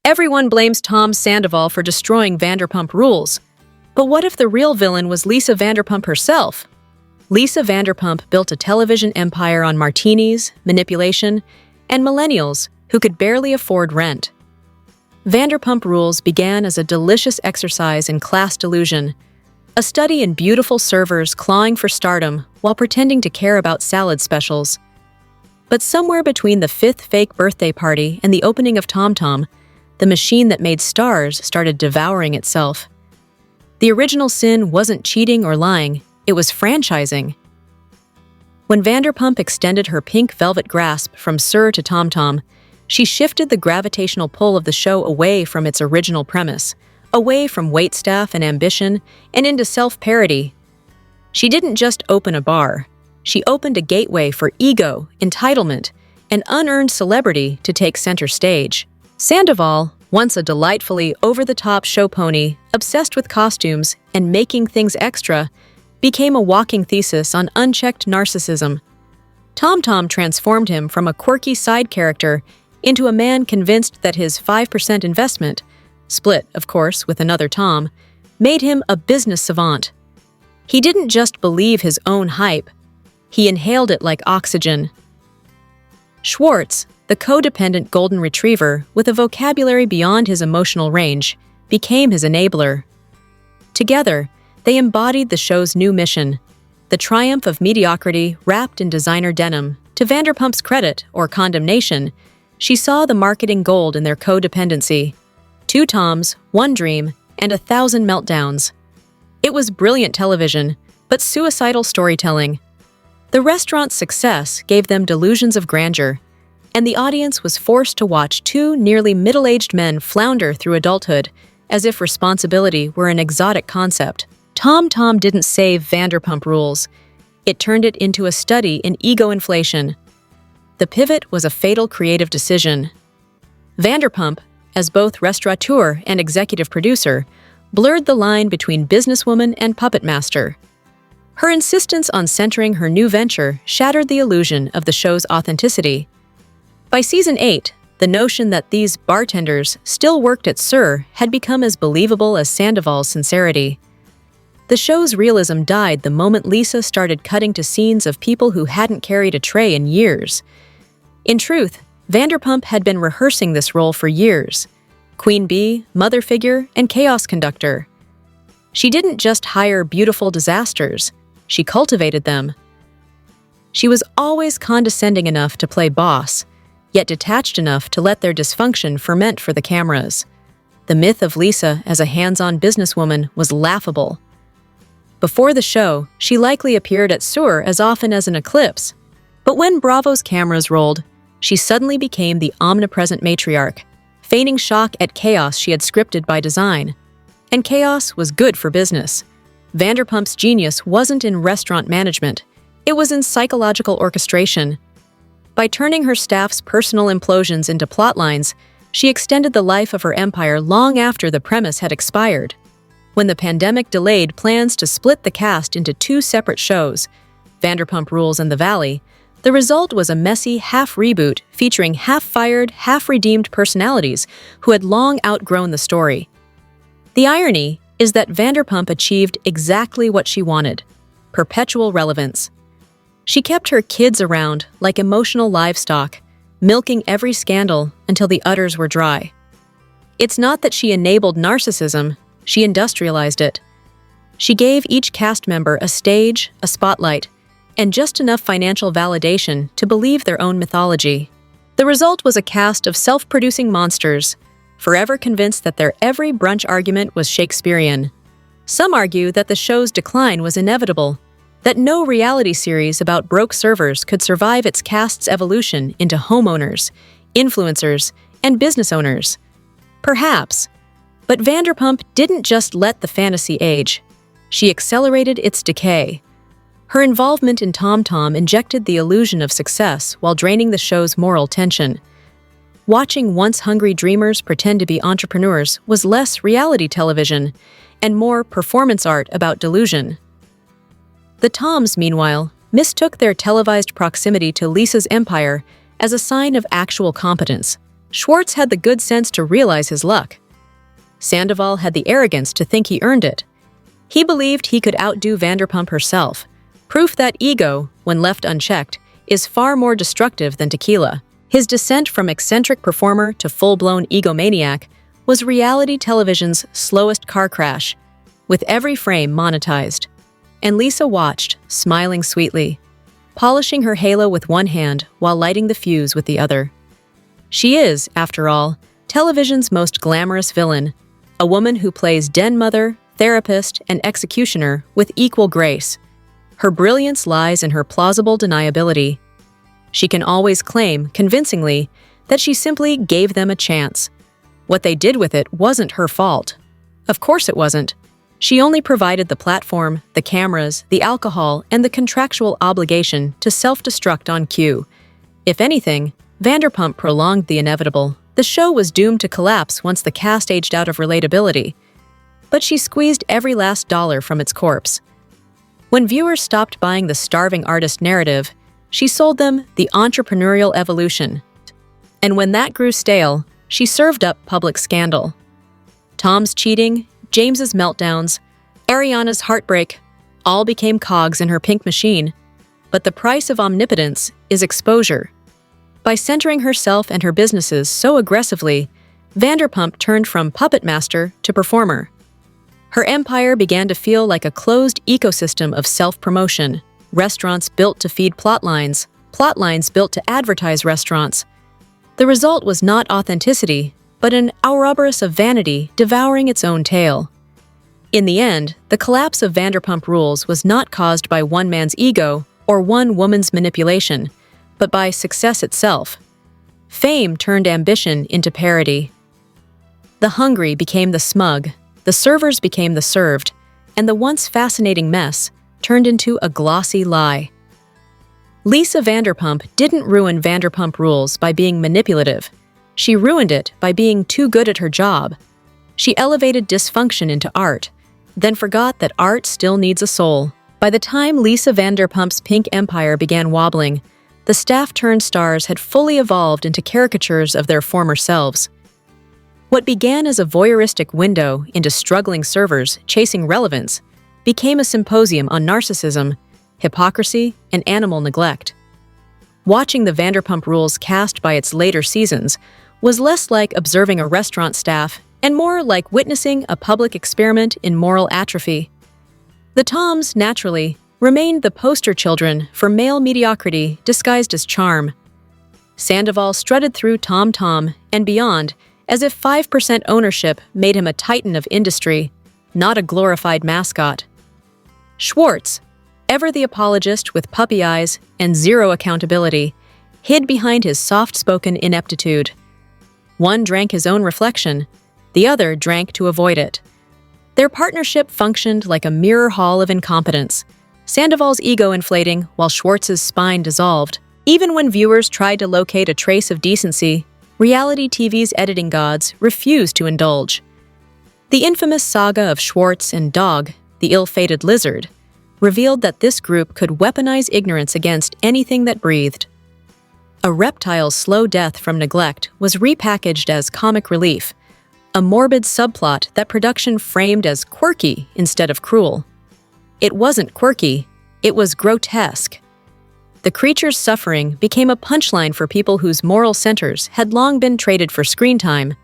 Everyone blames Tom Sandoval for destroying Vanderpump Rules. But what if the real villain was Lisa Vanderpump herself? Lisa Vanderpump built a television empire on martinis, manipulation, and millennials who could barely afford rent. Vanderpump Rules began as a delicious exercise in class delusion, a study in beautiful servers clawing for stardom while pretending to care about salad specials. But somewhere between the fifth fake birthday party and the opening of Tom Tom, the machine that made stars started devouring itself. The original sin wasn't cheating or lying, it was franchising. When Vanderpump extended her pink velvet grasp from Sir to Tom Tom, she shifted the gravitational pull of the show away from its original premise, away from waitstaff and ambition, and into self-parody. She didn't just open a bar. She opened a gateway for ego, entitlement, and unearned celebrity to take center stage. Sandoval, once a delightfully over-the-top show pony, obsessed with costumes and making things extra, became a walking thesis on unchecked narcissism. Tom Tom transformed him from a quirky side character into a man convinced that his 5% investment, split, of course, with another Tom, made him a business savant. He didn't just believe his own hype, he inhaled it like oxygen. Schwartz, the codependent golden retriever with a vocabulary beyond his emotional range, became his enabler. Together, they embodied the show's new mission, the triumph of mediocrity wrapped in designer denim. To Vanderpump's credit, or condemnation, she saw the marketing gold in their codependency. 2 Toms, 1 dream, and 1,000 meltdowns. It was brilliant television, but suicidal storytelling. The restaurant's success gave them delusions of grandeur, and the audience was forced to watch 2 nearly middle-aged men flounder through adulthood, as if responsibility were an exotic concept. Tom Tom didn't save Vanderpump Rules. It turned it into a study in ego inflation. The pivot was a fatal creative decision. Vanderpump, as both restaurateur and executive producer, blurred the line between businesswoman and puppet master. Her insistence on centering her new venture shattered the illusion of the show's authenticity. By season 8, the notion that these bartenders still worked at Sir had become as believable as Sandoval's sincerity. The show's realism died the moment Lisa started cutting to scenes of people who hadn't carried a tray in years. In truth, Vanderpump had been rehearsing this role for years. Queen bee, mother figure, and chaos conductor. She didn't just hire beautiful disasters, she cultivated them. She was always condescending enough to play boss, yet detached enough to let their dysfunction ferment for the cameras. The myth of Lisa as a hands-on businesswoman was laughable. Before the show, she likely appeared at Seur as often as an eclipse. But when Bravo's cameras rolled, she suddenly became the omnipresent matriarch, feigning shock at chaos she had scripted by design. And chaos was good for business. Vanderpump's genius wasn't in restaurant management, it was in psychological orchestration. By turning her staff's personal implosions into plotlines, she extended the life of her empire long after the premise had expired. When the pandemic delayed plans to split the cast into 2 separate shows, Vanderpump Rules and The Valley, the result was a messy half-reboot featuring half-fired, half-redeemed personalities who had long outgrown the story. The irony is that Vanderpump achieved exactly what she wanted: perpetual relevance. She kept her kids around like emotional livestock, milking every scandal until the udders were dry. It's not that she enabled narcissism, she industrialized it. She gave each cast member a stage, a spotlight, and just enough financial validation to believe their own mythology. The result was a cast of self-producing monsters, forever convinced that their every brunch argument was Shakespearean. Some argue that the show's decline was inevitable, that no reality series about broke servers could survive its cast's evolution into homeowners, influencers, and business owners. Perhaps. But Vanderpump didn't just let the fantasy age. She accelerated its decay. Her involvement in Tom Tom injected the illusion of success while draining the show's moral tension. Watching once-hungry dreamers pretend to be entrepreneurs was less reality television and more performance art about delusion. The Toms, meanwhile, mistook their televised proximity to Lisa's empire as a sign of actual competence. Schwartz had the good sense to realize his luck. Sandoval had the arrogance to think he earned it. He believed he could outdo Vanderpump herself, proof that ego, when left unchecked, is far more destructive than tequila. His descent from eccentric performer to full-blown egomaniac was reality television's slowest car crash, with every frame monetized. And Lisa watched, smiling sweetly, polishing her halo with one hand while lighting the fuse with the other. She is, after all, television's most glamorous villain, a woman who plays den mother, therapist, and executioner with equal grace. Her brilliance lies in her plausible deniability. She can always claim, convincingly, that she simply gave them a chance. What they did with it wasn't her fault. Of course it wasn't. She only provided the platform, the cameras, the alcohol, and the contractual obligation to self-destruct on cue. If anything, Vanderpump prolonged the inevitable. The show was doomed to collapse once the cast aged out of relatability. But she squeezed every last dollar from its corpse. When viewers stopped buying the starving artist narrative, she sold them the entrepreneurial evolution. And when that grew stale, she served up public scandal. Tom's cheating, James's meltdowns, Ariana's heartbreak, all became cogs in her pink machine. But the price of omnipotence is exposure. By centering herself and her businesses so aggressively, Vanderpump turned from puppet master to performer. Her empire began to feel like a closed ecosystem of self-promotion, restaurants built to feed plotlines built to advertise restaurants. The result was not authenticity, but an Ouroboros of vanity devouring its own tail. In the end, the collapse of Vanderpump Rules was not caused by one man's ego or one woman's manipulation, but by success itself. Fame turned ambition into parody. The hungry became the smug, the servers became the served, and the once fascinating mess turned into a glossy lie. Lisa Vanderpump didn't ruin Vanderpump Rules by being manipulative. She ruined it by being too good at her job. She elevated dysfunction into art, then forgot that art still needs a soul. By the time Lisa Vanderpump's pink empire began wobbling, the staff-turned-stars had fully evolved into caricatures of their former selves. What began as a voyeuristic window into struggling servers chasing relevance became a symposium on narcissism, hypocrisy, and animal neglect. Watching the Vanderpump Rules cast by its later seasons was less like observing a restaurant staff and more like witnessing a public experiment in moral atrophy. The Toms, naturally, remained the poster children for male mediocrity disguised as charm. Sandoval strutted through Tom Tom and beyond as if 5% ownership made him a titan of industry, not a glorified mascot. Schwartz, ever the apologist with puppy eyes and zero accountability, hid behind his soft-spoken ineptitude. One drank his own reflection, the other drank to avoid it. Their partnership functioned like a mirror hall of incompetence, Sandoval's ego inflating while Schwartz's spine dissolved. Even when viewers tried to locate a trace of decency, reality TV's editing gods refused to indulge. The infamous saga of Schwartz and Dog, the ill-fated lizard, revealed that this group could weaponize ignorance against anything that breathed. A reptile's slow death from neglect was repackaged as comic relief, a morbid subplot that production framed as quirky instead of cruel. It wasn't quirky, it was grotesque. The creature's suffering became a punchline for people whose moral centers had long been traded for screen time.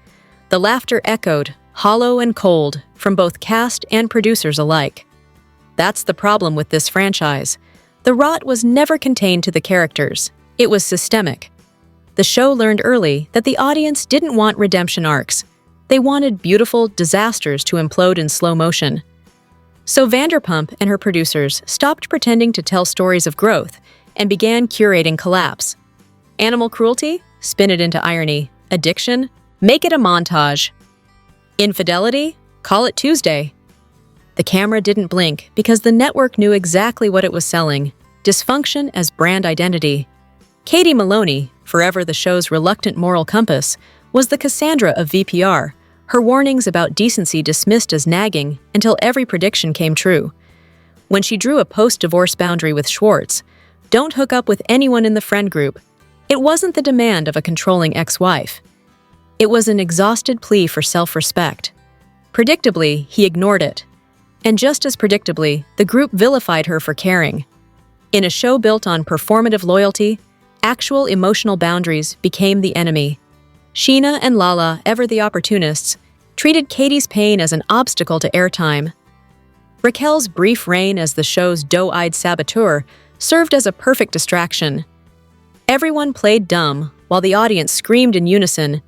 The laughter echoed, hollow and cold, from both cast and producers alike. That's the problem with this franchise. The rot was never contained to the characters. It was systemic. The show learned early that the audience didn't want redemption arcs. They wanted beautiful disasters to implode in slow motion. So Vanderpump and her producers stopped pretending to tell stories of growth and began curating collapse. Animal cruelty? Spin it into irony. Addiction? Make it a montage. Infidelity? Call it Tuesday. The camera didn't blink because the network knew exactly what it was selling: dysfunction as brand identity. Katie Maloney, forever the show's reluctant moral compass, was the Cassandra of VPR, her warnings about decency dismissed as nagging until every prediction came true. When she drew a post-divorce boundary with Schwartz, "Don't hook up with anyone in the friend group," it wasn't the demand of a controlling ex-wife. It was an exhausted plea for self-respect. Predictably, he ignored it. And just as predictably, the group vilified her for caring. In a show built on performative loyalty, actual emotional boundaries became the enemy. Sheena and Lala, ever the opportunists, treated Katie's pain as an obstacle to airtime. Raquel's brief reign as the show's doe-eyed saboteur served as a perfect distraction. Everyone played dumb, while the audience screamed in unison,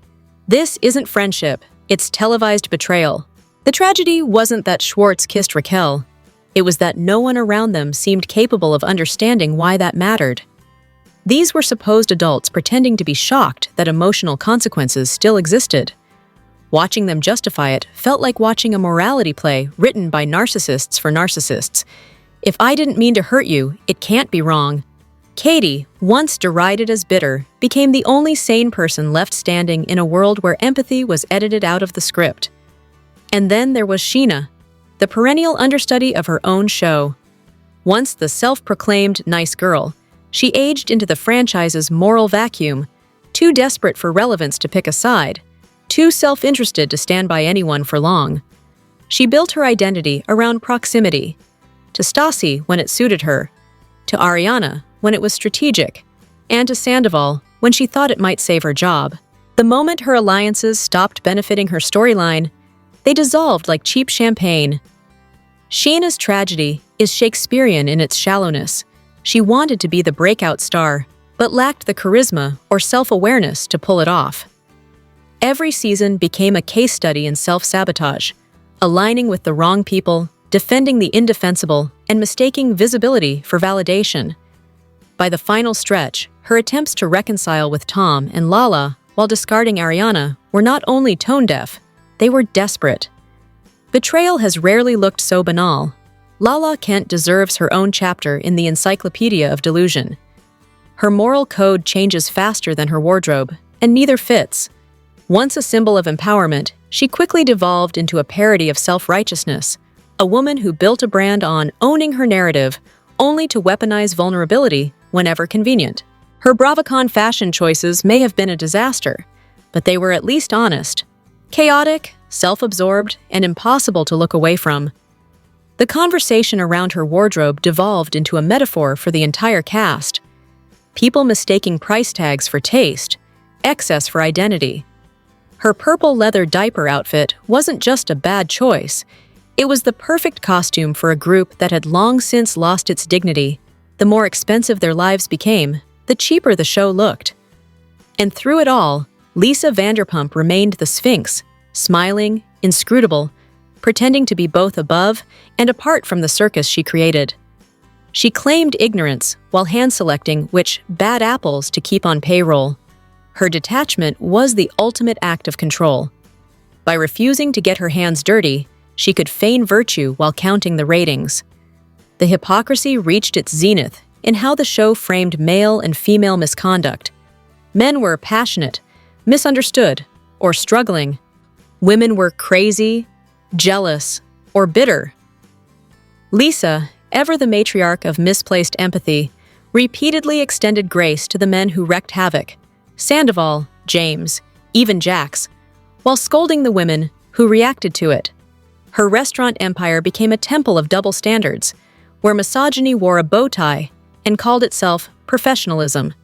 "This isn't friendship, it's televised betrayal." The tragedy wasn't that Schwartz kissed Raquel. It was that no one around them seemed capable of understanding why that mattered. These were supposed adults pretending to be shocked that emotional consequences still existed. Watching them justify it felt like watching a morality play written by narcissists for narcissists. If I didn't mean to hurt you, it can't be wrong. Katie, once derided as bitter, became the only sane person left standing in a world where empathy was edited out of the script. And then there was Sheena, the perennial understudy of her own show. Once the self-proclaimed nice girl, she aged into the franchise's moral vacuum, too desperate for relevance to pick a side, too self-interested to stand by anyone for long. She built her identity around proximity, to Stassi when it suited her, to Ariana when it was strategic, and to Sandoval when she thought it might save her job. The moment her alliances stopped benefiting her storyline, they dissolved like cheap champagne. Sheena's tragedy is Shakespearean in its shallowness. She wanted to be the breakout star, but lacked the charisma or self-awareness to pull it off. Every season became a case study in self-sabotage, aligning with the wrong people, defending the indefensible, and mistaking visibility for validation. By the final stretch, her attempts to reconcile with Tom and Lala while discarding Ariana were not only tone-deaf, they were desperate. Betrayal has rarely looked so banal. Lala Kent deserves her own chapter in the Encyclopedia of Delusion. Her moral code changes faster than her wardrobe, and neither fits. Once a symbol of empowerment, she quickly devolved into a parody of self-righteousness, a woman who built a brand on owning her narrative, only to weaponize vulnerability whenever convenient. Her Bravocon fashion choices may have been a disaster, but they were at least honest. Chaotic, self-absorbed, and impossible to look away from. The conversation around her wardrobe devolved into a metaphor for the entire cast. People mistaking price tags for taste, excess for identity. Her purple leather diaper outfit wasn't just a bad choice. It was the perfect costume for a group that had long since lost its dignity. The more expensive their lives became, the cheaper the show looked. And through it all, Lisa Vanderpump remained the Sphinx, smiling, inscrutable, pretending to be both above and apart from the circus she created. She claimed ignorance while hand-selecting which bad apples to keep on payroll. Her detachment was the ultimate act of control. By refusing to get her hands dirty, she could feign virtue while counting the ratings. The hypocrisy reached its zenith in how the show framed male and female misconduct. Men were passionate, misunderstood, or struggling. Women were crazy, jealous, or bitter. Lisa, ever the matriarch of misplaced empathy, repeatedly extended grace to the men who wreaked havoc. Sandoval, James, even Jax, while scolding the women who reacted to it. Her restaurant empire became a temple of double standards, where misogyny wore a bow tie and called itself professionalism.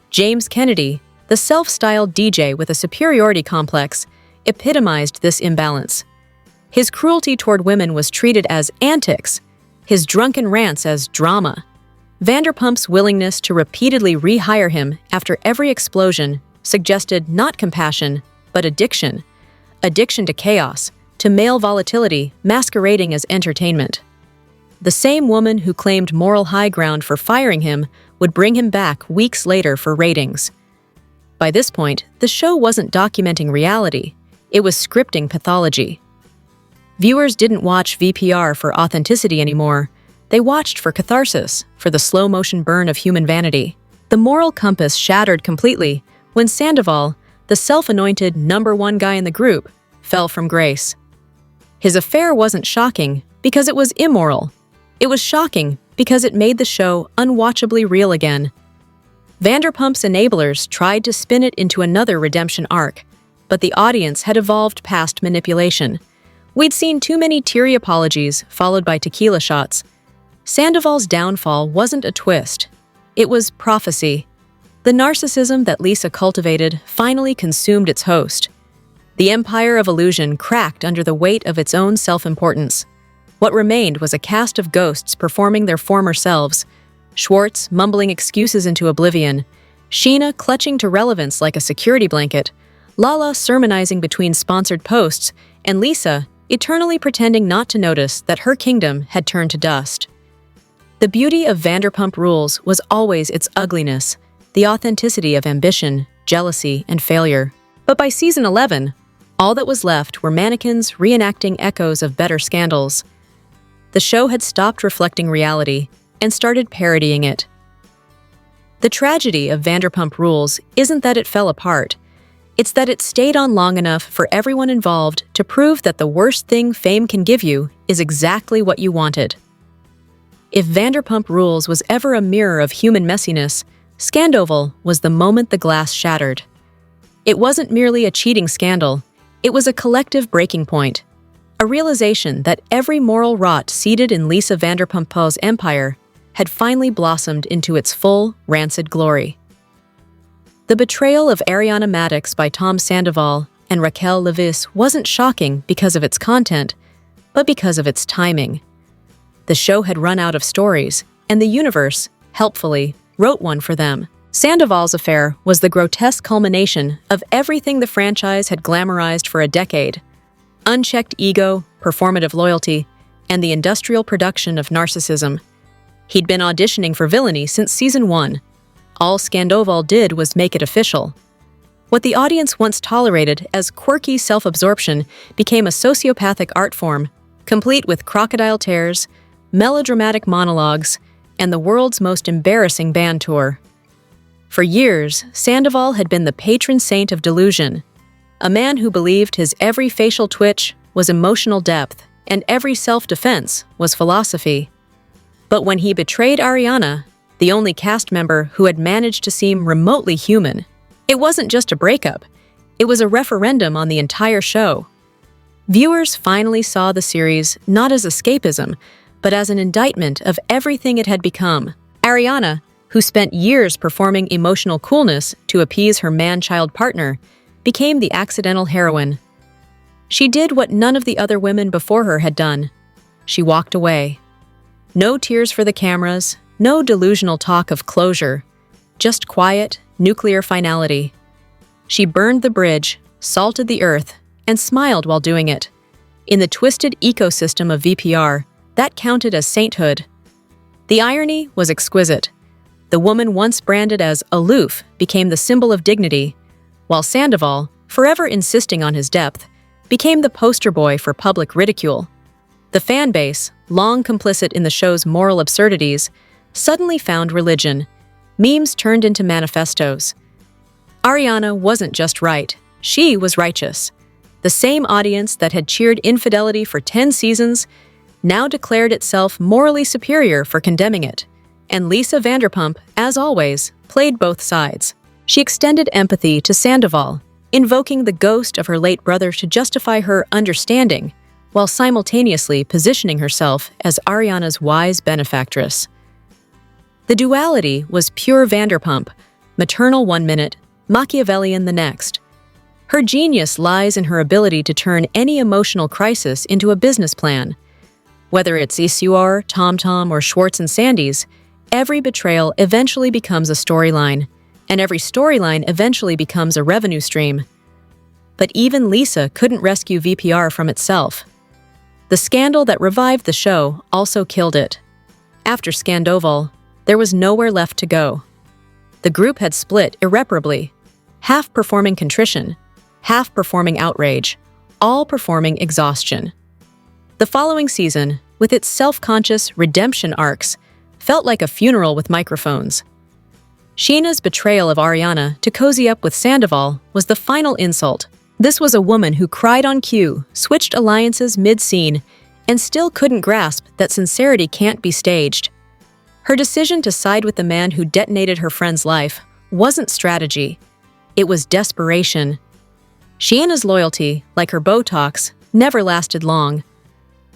James Kennedy, the self-styled DJ with a superiority complex, epitomized this imbalance. His cruelty toward women was treated as antics, his drunken rants as drama. Vanderpump's willingness to repeatedly rehire him after every explosion suggested not compassion, but addiction. Addiction to chaos, to male volatility masquerading as entertainment. The same woman who claimed moral high ground for firing him would bring him back weeks later for ratings. By this point, the show wasn't documenting reality, it was scripting pathology. Viewers didn't watch VPR for authenticity anymore. They watched for catharsis, for the slow-motion burn of human vanity. The moral compass shattered completely when Sandoval, the self-anointed #1 guy in the group, fell from grace. His affair wasn't shocking because it was immoral. It was shocking because it made the show unwatchably real again. Vanderpump's enablers tried to spin it into another redemption arc, but the audience had evolved past manipulation. We'd seen too many teary apologies, followed by tequila shots. Sandoval's downfall wasn't a twist. It was prophecy. The narcissism that Lisa cultivated finally consumed its host. The empire of illusion cracked under the weight of its own self-importance. What remained was a cast of ghosts performing their former selves. Schwartz mumbling excuses into oblivion, Sheena clutching to relevance like a security blanket, Lala sermonizing between sponsored posts, and Lisa eternally pretending not to notice that her kingdom had turned to dust. The beauty of Vanderpump Rules was always its ugliness, the authenticity of ambition, jealousy, and failure. But by season 11, all that was left were mannequins reenacting echoes of better scandals. The show had stopped reflecting reality and started parodying it. The tragedy of Vanderpump Rules isn't that it fell apart. It's that it stayed on long enough for everyone involved to prove that the worst thing fame can give you is exactly what you wanted. If Vanderpump Rules was ever a mirror of human messiness, Sandoval was the moment the glass shattered. It wasn't merely a cheating scandal, it was a collective breaking point. A realization that every moral rot seated in Lisa Vanderpump's empire had finally blossomed into its full, rancid glory. The betrayal of Ariana Madix by Tom Sandoval and Raquel Leviss wasn't shocking because of its content, but because of its timing. The show had run out of stories, and the universe, helpfully, wrote one for them. Sandoval's affair was the grotesque culmination of everything the franchise had glamorized for a decade: unchecked ego, performative loyalty, and the industrial production of narcissism. He'd been auditioning for villainy since season 1. All Sandoval did was make it official. What the audience once tolerated as quirky self-absorption became a sociopathic art form, complete with crocodile tears, melodramatic monologues, and the world's most embarrassing band tour. For years, Sandoval had been the patron saint of delusion, a man who believed his every facial twitch was emotional depth and every self-defense was philosophy. But when he betrayed Ariana, the only cast member who had managed to seem remotely human, it wasn't just a breakup, it was a referendum on the entire show. Viewers finally saw the series not as escapism, but as an indictment of everything it had become. Ariana, who spent years performing emotional coolness to appease her man-child partner, became the accidental heroine. She did what none of the other women before her had done. She walked away. No tears for the cameras, no delusional talk of closure, just quiet, nuclear finality. She burned the bridge, salted the earth, and smiled while doing it. In the twisted ecosystem of VPR, that counted as sainthood. The irony was exquisite. The woman once branded as aloof became the symbol of dignity, while Sandoval, forever insisting on his depth, became the poster boy for public ridicule. The fan base, long complicit in the show's moral absurdities, suddenly found religion. Memes turned into manifestos. Ariana wasn't just right, she was righteous. The same audience that had cheered infidelity for 10 seasons now declared itself morally superior for condemning it. And Lisa Vanderpump, as always, played both sides. She extended empathy to Sandoval, invoking the ghost of her late brother to justify her understanding, while simultaneously positioning herself as Ariana's wise benefactress. The duality was pure Vanderpump, maternal one minute, Machiavellian the next. Her genius lies in her ability to turn any emotional crisis into a business plan. Whether it's Issuar, TomTom, or Schwartz and Sandy's, every betrayal eventually becomes a storyline, and every storyline eventually becomes a revenue stream. But even Lisa couldn't rescue VPR from itself. The scandal that revived the show also killed it. After Sandoval, there was nowhere left to go. The group had split irreparably, half performing contrition, half performing outrage, all performing exhaustion. The following season, with its self-conscious redemption arcs, felt like a funeral with microphones. Sheena's betrayal of Ariana to cozy up with Sandoval was the final insult. This was a woman who cried on cue, switched alliances mid-scene, and still couldn't grasp that sincerity can't be staged. Her decision to side with the man who detonated her friend's life wasn't strategy. It was desperation. Shiana's loyalty, like her Botox, never lasted long.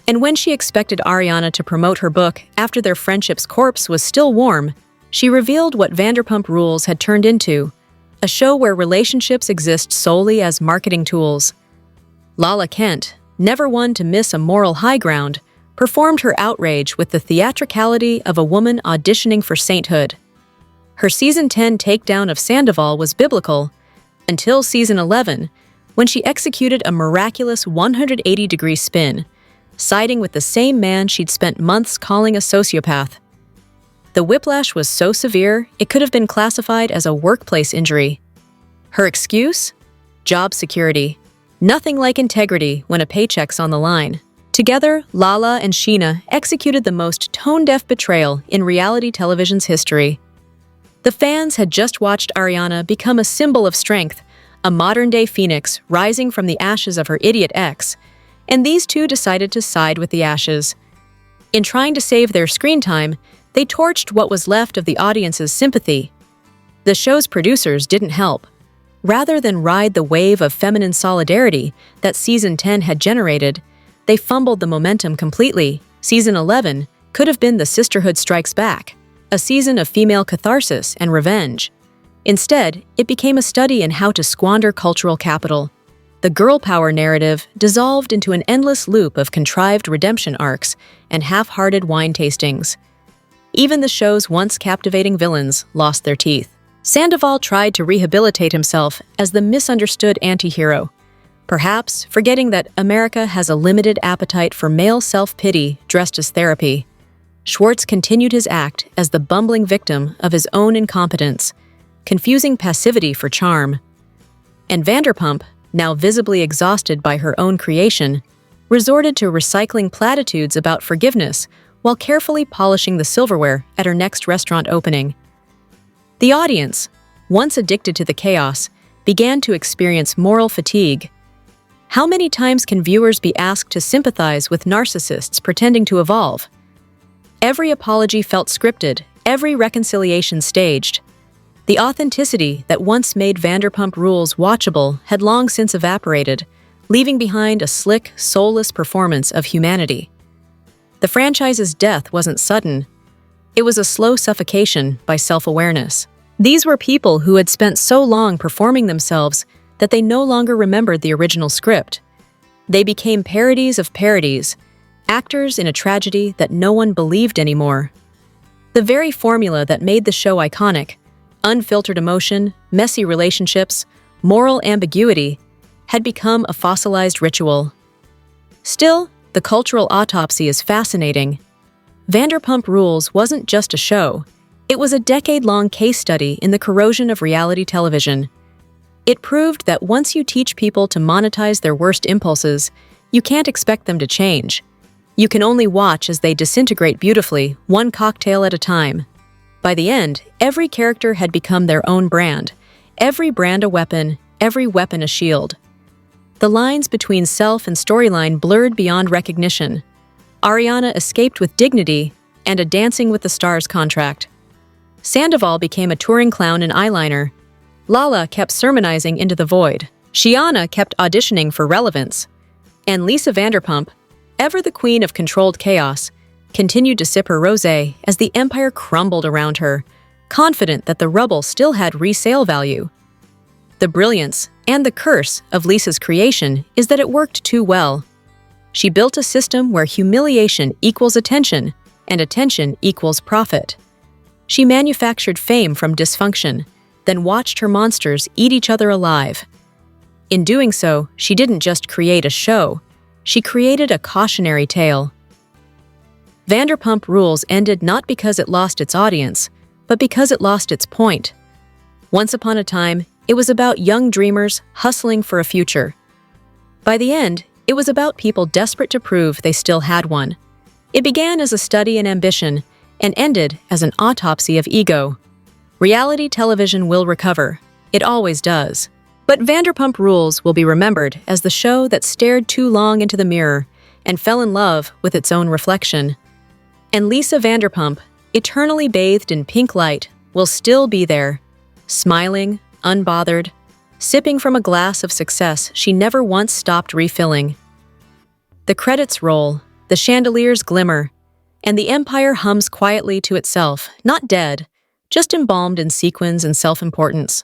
And when she expected Ariana to promote her book after their friendship's corpse was still warm, she revealed what Vanderpump Rules had turned into, a show where relationships exist solely as marketing tools. Lala Kent, never one to miss a moral high ground, performed her outrage with the theatricality of a woman auditioning for sainthood. Her Season 10 takedown of Sandoval was biblical, until Season 11, when she executed a miraculous 180-degree spin, siding with the same man she'd spent months calling a sociopath. The whiplash was so severe, it could have been classified as a workplace injury. Her excuse? Job security. Nothing like integrity when a paycheck's on the line. Together, Lala and Sheena executed the most tone-deaf betrayal in reality television's history. The fans had just watched Ariana become a symbol of strength, a modern-day phoenix rising from the ashes of her idiot ex, and these two decided to side with the ashes. In trying to save their screen time, they torched what was left of the audience's sympathy. The show's producers didn't help. Rather than ride the wave of feminine solidarity that Season 10 had generated, they fumbled the momentum completely. Season 11 could have been the Sisterhood Strikes Back, a season of female catharsis and revenge. Instead, it became a study in how to squander cultural capital. The girl power narrative dissolved into an endless loop of contrived redemption arcs and half-hearted wine tastings. Even the show's once captivating villains lost their teeth. Sandoval tried to rehabilitate himself as the misunderstood anti-hero, perhaps forgetting that America has a limited appetite for male self-pity dressed as therapy. Schwartz continued his act as the bumbling victim of his own incompetence, confusing passivity for charm. And Vanderpump, now visibly exhausted by her own creation, resorted to recycling platitudes about forgiveness while carefully polishing the silverware at her next restaurant opening. The audience, once addicted to the chaos, began to experience moral fatigue. How many times can viewers be asked to sympathize with narcissists pretending to evolve? Every apology felt scripted, every reconciliation staged. The authenticity that once made Vanderpump Rules watchable had long since evaporated, leaving behind a slick, soulless performance of humanity. The franchise's death wasn't sudden. It was a slow suffocation by self-awareness. These were people who had spent so long performing themselves that they no longer remembered the original script. They became parodies of parodies, actors in a tragedy that no one believed anymore. The very formula that made the show iconic, unfiltered emotion, messy relationships, moral ambiguity, had become a fossilized ritual. Still, the cultural autopsy is fascinating. Vanderpump Rules wasn't just a show. It was a decade-long case study in the corrosion of reality television. It proved that once you teach people to monetize their worst impulses, you can't expect them to change. You can only watch as they disintegrate beautifully, one cocktail at a time. By the end, every character had become their own brand, every brand a weapon, every weapon a shield. The lines between self and storyline blurred beyond recognition. Ariana escaped with dignity and a Dancing with the Stars contract. Sandoval became a touring clown in eyeliner. Lala kept sermonizing into the void. Shiana kept auditioning for relevance. And Lisa Vanderpump, ever the queen of controlled chaos, continued to sip her rosé as the empire crumbled around her, confident that the rubble still had resale value. The brilliance and the curse of Lisa's creation is that it worked too well. She built a system where humiliation equals attention and attention equals profit. She manufactured fame from dysfunction, then watched her monsters eat each other alive. In doing so, she didn't just create a show, she created a cautionary tale. Vanderpump Rules ended not because it lost its audience, but because it lost its point. Once upon a time, it was about young dreamers hustling for a future. By the end, it was about people desperate to prove they still had one. It began as a study in ambition and ended as an autopsy of ego. Reality television will recover. It always does. But Vanderpump Rules will be remembered as the show that stared too long into the mirror and fell in love with its own reflection. And Lisa Vanderpump, eternally bathed in pink light, will still be there, smiling, unbothered, Sipping from a glass of success she never once stopped refilling. The credits roll, the chandeliers glimmer, and the empire hums quietly to itself, not dead, just embalmed in sequins and self-importance.